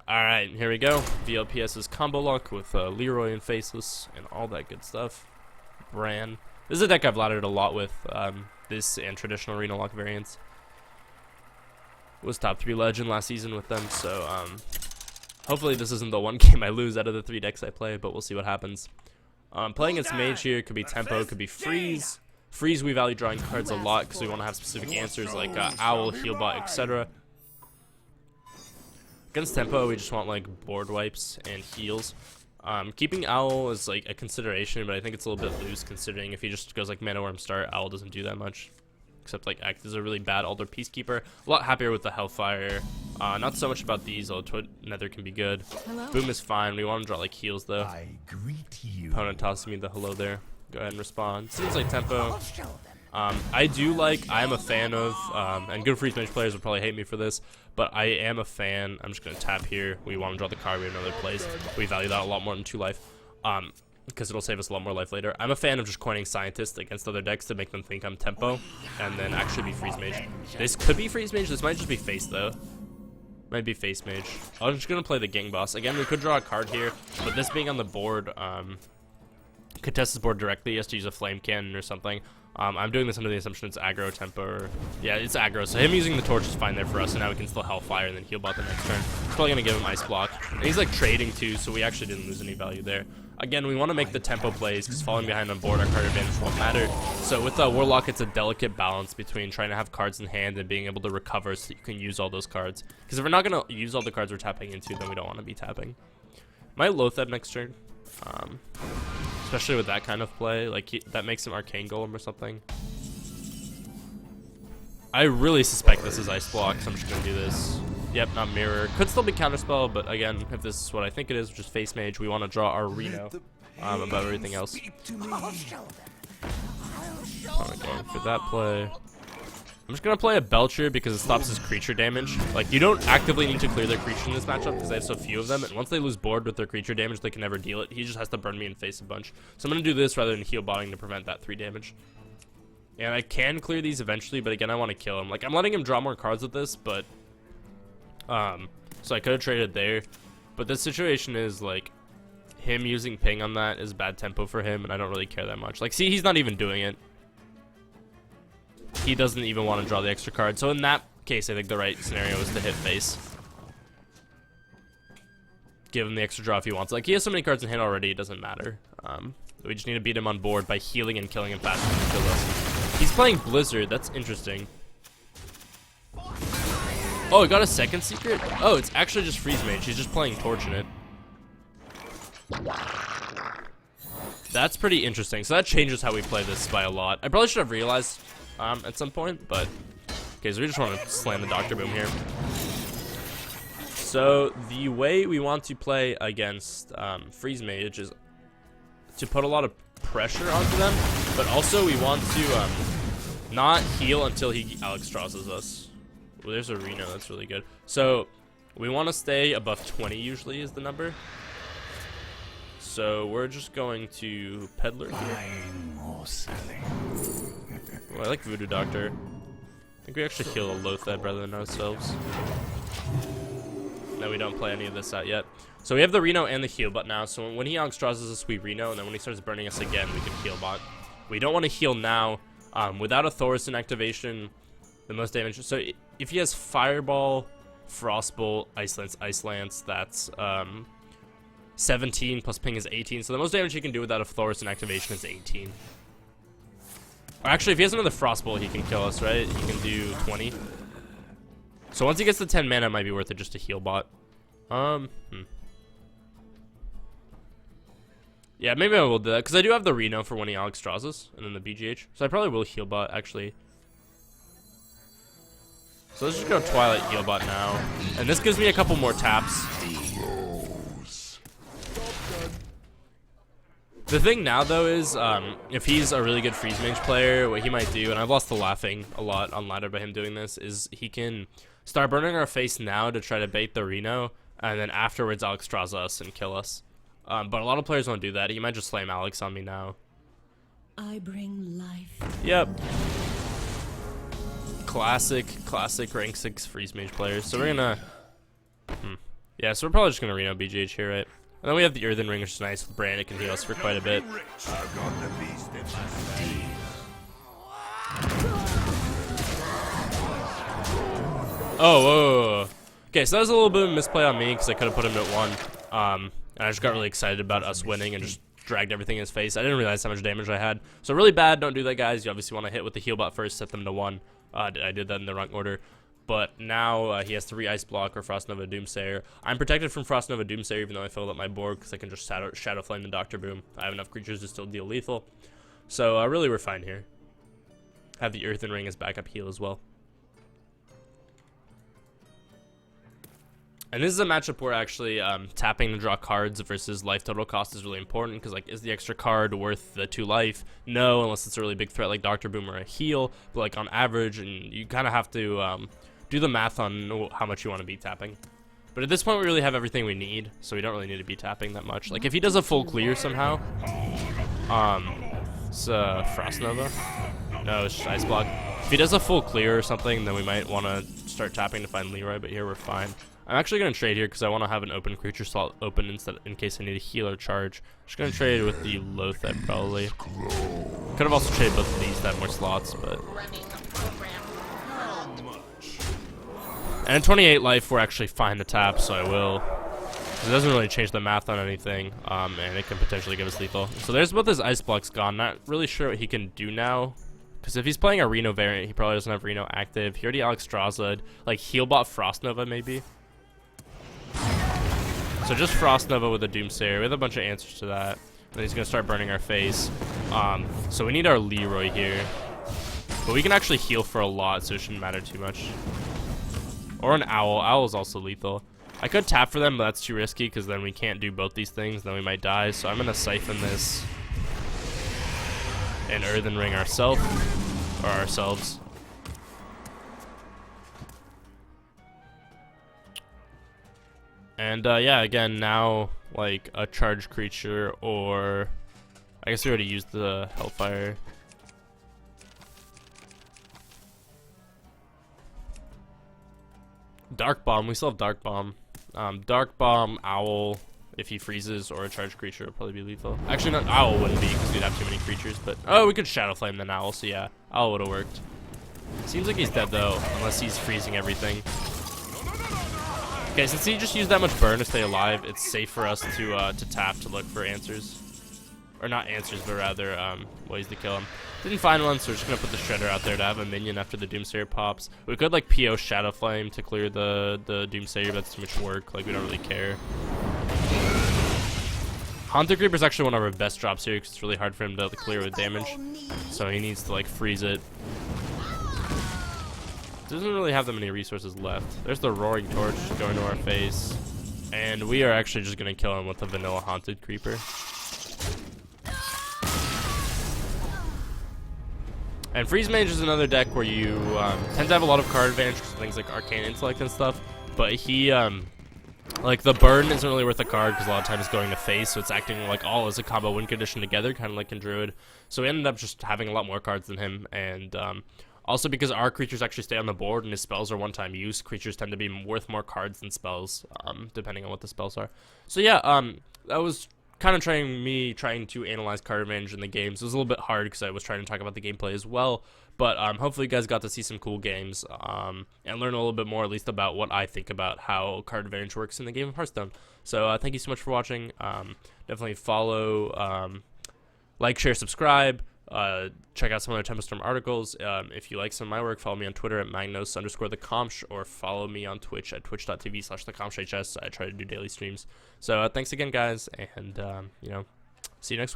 Alright, here we go. VLPS's combo lock with Leroy and Faceless and all that good stuff. Bran. This is a deck I've laddered a lot with, this and traditional arena lock variants. Was top 3 legend last season with them, so hopefully this isn't the one game I lose out of the 3 decks I play, but we'll see what happens. Playing against Mage here could be Tempo, could be Freeze. Freeze, we value drawing cards a lot because we want to have specific answers like Owl, Healbot, etc. Against Tempo, we just want like board wipes and heals. Keeping Owl is like a consideration, but I think it's a little bit loose considering if he just goes like Mana Worm Start, Owl doesn't do that much. Except like act as a really bad Alder Peacekeeper. A lot happier with the Hellfire. Not so much about these, although Nether can be good. Hello? Boom is fine. We want to draw like heals though. I greet you. Opponent tosses me the hello there. Go ahead and respond. Seems like Tempo. I am a fan of, and good Freeze Mage players would probably hate me for this, but I am a fan. I'm just going to tap here. We want to draw the card. We have another place. We value that a lot more than 2 life. Because it'll save us a lot more life later. I'm a fan of just coining Scientist against other decks to make them think I'm Tempo, and then actually be Freeze Mage. This could be Freeze Mage. This might just be Face, though. Might be Face Mage. I'm just going to play the Gang Boss. Again, we could draw a card here, but this being on the board, could test this board directly. He has to use a Flame Cannon or something. I'm doing this under the assumption it's aggro, tempo, or... Yeah, it's aggro, so him using the torch is fine there for us, and now we can still Hellfire and then Healbot the next turn. It's probably going to give him Ice Block. And he's, like, trading, too, so we actually didn't lose any value there. Again, we want to make the tempo plays, because falling behind on board, our card advantage won't matter. So with Warlock, it's a delicate balance between trying to have cards in hand and being able to recover so that you can use all those cards. Because if we're not going to use all the cards we're tapping into, then we don't want to be tapping. Might Loatheb next turn. Especially with that kind of play, like that makes him Arcane Golem or something. I really suspect this is Ice Block, so I'm just gonna do this. Yep, not Mirror. Could still be Counterspell, but again, if this is what I think it is, which is Face Mage, we want to draw our Reno above everything else. Alright, going for that play. I'm just gonna play a Belcher because it stops his creature damage. Like, you don't actively need to clear their creature in this matchup because they have so few of them, and once they lose board with their creature damage, they can never deal it. He just has to burn me in face a bunch. So I'm gonna do this rather than heal botting to prevent that 3 damage. And I can clear these eventually, but again, I want to kill him. Like, I'm letting him draw more cards with this, but so I could have traded there. But the situation is like him using ping on that is bad tempo for him, and I don't really care that much. Like, see, he's not even doing it. He doesn't even want to draw the extra card. So in that case, I think the right scenario is to hit face. Give him the extra draw if he wants. Like, he has so many cards in hand already, it doesn't matter. We just need to beat him on board by healing and killing him faster than he kills us. He's playing Blizzard. That's interesting. Oh, he got a second secret? Oh, it's actually just Freeze Mage. He's just playing Torch in it. That's pretty interesting. So that changes how we play this by a lot. I probably should have realized at some point, but okay, so we just want to slam the Doctor Boom here. So the way we want to play against Freeze Mage is to put a lot of pressure onto them, but also we want to not heal until he Alex Strasses us. Well, there's a Reno, that's really good. So we want to stay above 20 usually is the number. So we're just going to Peddler here. Oh, I like Voodoo Doctor. I think we actually heal a Loatheb rather than ourselves. No, we don't play any of this out yet. So we have the Reno and the Healbot now. So when he Alexstrasses us, we Reno, and then when he starts burning us again, we can Healbot. We don't want to heal now. Without a Thaurissan activation, the most damage. So if he has Fireball, Frostbolt, Ice Lance, that's 17 plus ping is 18. So the most damage he can do without a Thaurissan activation is 18. Or actually, if he has another Frostbolt, he can kill us, right? He can do 20. So once he gets to 10 mana, it might be worth it just to heal bot. Yeah, maybe I will do that, because I do have the Reno for when he Alex draws us, and then the BGH. So I probably will heal bot, actually. So let's just go Twilight heal bot now. And this gives me a couple more taps. The thing now, though, is if he's a really good Freeze Mage player, what he might do, and I've lost to laughing a lot on ladder by him doing this, is he can start burning our face now to try to bait the Reno, and then afterwards Alex draws us and kill us. But a lot of players won't do that. He might just slam Alex on me now. I bring life. Yep. Classic rank 6 Freeze Mage players. So we're gonna Yeah, so we're probably just gonna Reno BGH here, right? And then we have the Earthen Ring, which is nice with Brand. It can heal us for quite a bit. Oh, whoa. Okay, so that was a little bit of a misplay on me because I could have put him at 1. And I just got really excited about us winning and just dragged everything in his face. I didn't realize how much damage I had. So really bad, don't do that, guys. You obviously want to hit with the heal bot first, set them to 1. I did that in the wrong order. But now he has 3 Ice Block or Frost Nova Doomsayer. I'm protected from Frost Nova Doomsayer even though I filled up my board because I can just Shadow Flame the Doctor Boom. I have enough creatures to still deal lethal. So really we're fine here. Have the Earthen Ring as backup heal as well. And this is a matchup where actually tapping to draw cards versus life total cost is really important because, like, is the extra card worth the 2 life? No, unless it's a really big threat like Doctor Boom or a heal. But, like, on average, and you kind of have to do the math on how much you want to be tapping. But at this point, we really have everything we need, so we don't really need to be tapping that much. Like, if he does a full clear somehow, it's Frost Nova. No, it's just Ice Block. If he does a full clear or something, then we might want to start tapping to find Leroy, but here we're fine. I'm actually going to trade here because I want to have an open creature slot open in case I need a healer charge. Just going to trade with the Lothep probably. Could have also traded both of these to have more slots, but... And at 28 life, we're actually fine to tap, so I will. It doesn't really change the math on anything, and it can potentially give us lethal. So there's both his Ice Blocks gone. Not really sure what he can do now. Because if he's playing a Reno variant, he probably doesn't have Reno active. He already Alexstrasza, like Healbot Frost Nova maybe. So just Frost Nova with a Doomsayer. We have a bunch of answers to that. Then he's going to start burning our face. So we need our Leroy here. But we can actually heal for a lot, so it shouldn't matter too much. Or an Owl. Owl is also lethal. I could tap for them, but that's too risky because then we can't do both these things. Then we might die. So I'm going to Siphon this and Earthen Ring ourselves. And yeah, again, now like a charged creature, or I guess we already used the Hellfire. Dark Bomb, we still have Dark Bomb. Dark Bomb, Owl, if he freezes, or a charged creature would probably be lethal. Actually, not Owl wouldn't be because we'd have too many creatures, but oh, we could Shadow Flame then Owl, so yeah, Owl would have worked. Seems like he's dead though, unless he's freezing everything. Okay, since he just used that much burn to stay alive, it's safe for us to tap to look for answers. Or not answers, but rather ways to kill him. Didn't find one, so we're just going to put the Shredder out there to have a minion after the Doomsayer pops. We could like PO Shadow Flame to clear the Doomsayer, but that's too much work. Like, we don't really care. Haunter Creeper is actually one of our best drops here because it's really hard for him to clear with damage. So he needs to like freeze it. Doesn't really have that many resources left. There's the Roaring Torch going to our face. And we are actually just going to kill him with a vanilla Haunted Creeper. And Freeze Mage is another deck where you tend to have a lot of card advantage because of things like Arcane Intellect and stuff. But he, like the burn isn't really worth a card because a lot of times it's going to face, so it's acting like all as a combo win condition together, kind of like in Druid. So we ended up just having a lot more cards than him, and also because our creatures actually stay on the board and his spells are one-time use, creatures tend to be worth more cards than spells, depending on what the spells are. So yeah, that was kind of trying to analyze card advantage in the games. It was a little bit hard because I was trying to talk about the gameplay as well, but hopefully you guys got to see some cool games and learn a little bit more, at least about what I think about how card advantage works in the game of Hearthstone. So thank you so much for watching. Definitely follow, like, share, subscribe. Check out some other Tempestorm articles. If you like some of my work, follow me on Twitter at Magnos_the_Kamsh, or follow me on Twitch at twitch.tv/thekamshhs. I try to do daily streams. So thanks again, guys, and you know, see you next week.